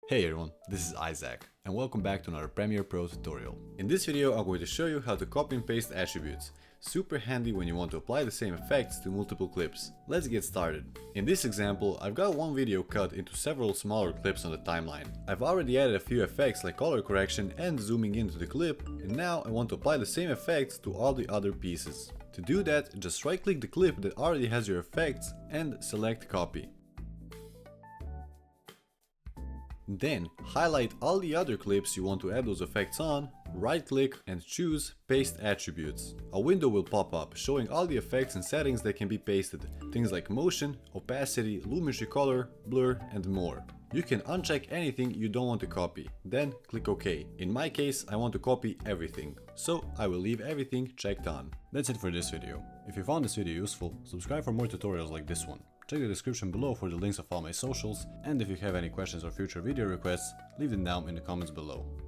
Hey everyone, this is Isaac, and welcome back to another Premiere Pro tutorial. In this video I'm going to show you how to copy and paste attributes. Super handy when you want to apply the same effects to multiple clips. Let's get started. In this example, I've got one video cut into several smaller clips on the timeline. I've already added a few effects like color correction and zooming into the clip, and now I want to apply the same effects to all the other pieces. To do that, just right click the clip that already has your effects and select copy. Then, highlight all the other clips you want to add those effects on, right click and choose Paste Attributes. A window will pop up showing all the effects and settings that can be pasted, things like motion, opacity, lumetri color, blur and more. You can uncheck anything you don't want to copy, then click OK. In my case, I want to copy everything, so I will leave everything checked on. That's it for this video. If you found this video useful, subscribe for more tutorials like this one. Check the description below for the links of all my socials, and if you have any questions or future video requests, leave them down in the comments below.